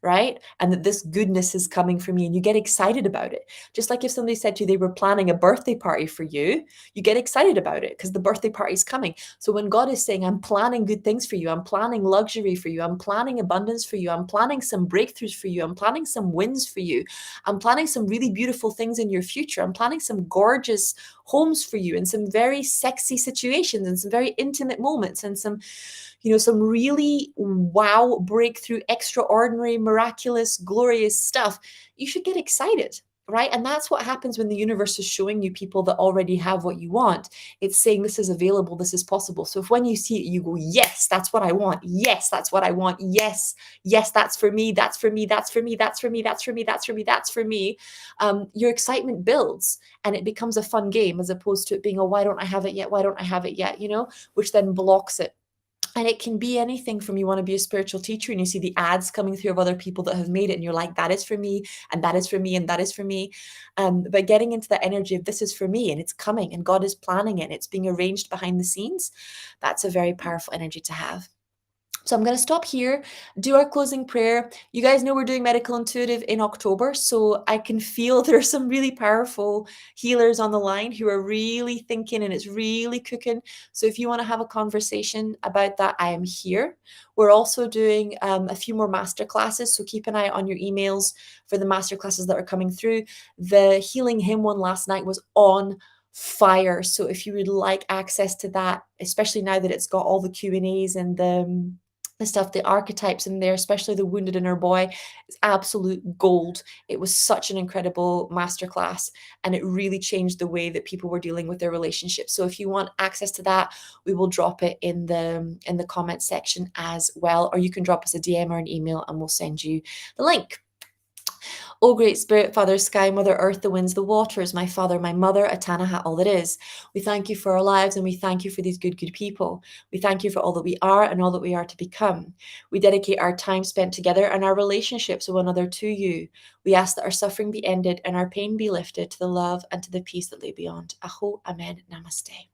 Right? And that this goodness is coming for me, and you get excited about it. Just like if somebody said to you they were planning a birthday party for you, you get excited about it because the birthday party is coming. So when God is saying, I'm planning good things for you, I'm planning luxury for you, I'm planning abundance for you, I'm planning some breakthroughs for you, I'm planning some wins for you, I'm planning some really beautiful things in your future, I'm planning some gorgeous homes for you, and some very sexy situations, and some very intimate moments, and some, some really wow, breakthrough, extraordinary, miraculous, glorious stuff, you should get excited, right? And that's what happens when the universe is showing you people that already have what you want. It's saying, this is available, this is possible. So if when you see it, you go, yes, that's what I want. Yes, that's what I want. Yes, yes, that's for me. That's for me. That's for me. That's for me. That's for me. That's for me. That's for me. Your excitement builds, and it becomes a fun game, as opposed to it being, oh, why don't I have it yet? Why don't I have it yet? Which then blocks it. And it can be anything from, you want to be a spiritual teacher and you see the ads coming through of other people that have made it, and you're like, that is for me, and that is for me, and that is for me. But getting into the energy of this is for me, and it's coming, and God is planning it, and it's being arranged behind the scenes. That's a very powerful energy to have. So I'm going to stop here, do our closing prayer. You guys know we're doing Medical Intuitive in October, so I can feel there's some really powerful healers on the line who are really thinking, and it's really cooking. So if you want to have a conversation about that, I am here. We're also doing a few more masterclasses, so keep an eye on your emails for the masterclasses that are coming through. The Healing Hymn one last night was on fire. So if you would like access to that, especially now that it's got all the Q&As and the stuff, the archetypes in there, especially the wounded inner boy, is absolute gold. It was such an incredible masterclass, and it really changed the way that people were dealing with their relationships. So if you want access to that, we will drop it in the comments section as well, or you can drop us a DM or an email and we'll send you the link. O Great Spirit, Father Sky, Mother Earth, the winds, the waters, my Father, my Mother, Atanaha, all that is. We thank you for our lives, and we thank you for these good people. We thank you for all that we are and all that we are to become. We dedicate our time spent together and our relationships with one another to you. We ask that our suffering be ended and our pain be lifted to the love and to the peace that lay beyond. Aho, Amen, Namaste.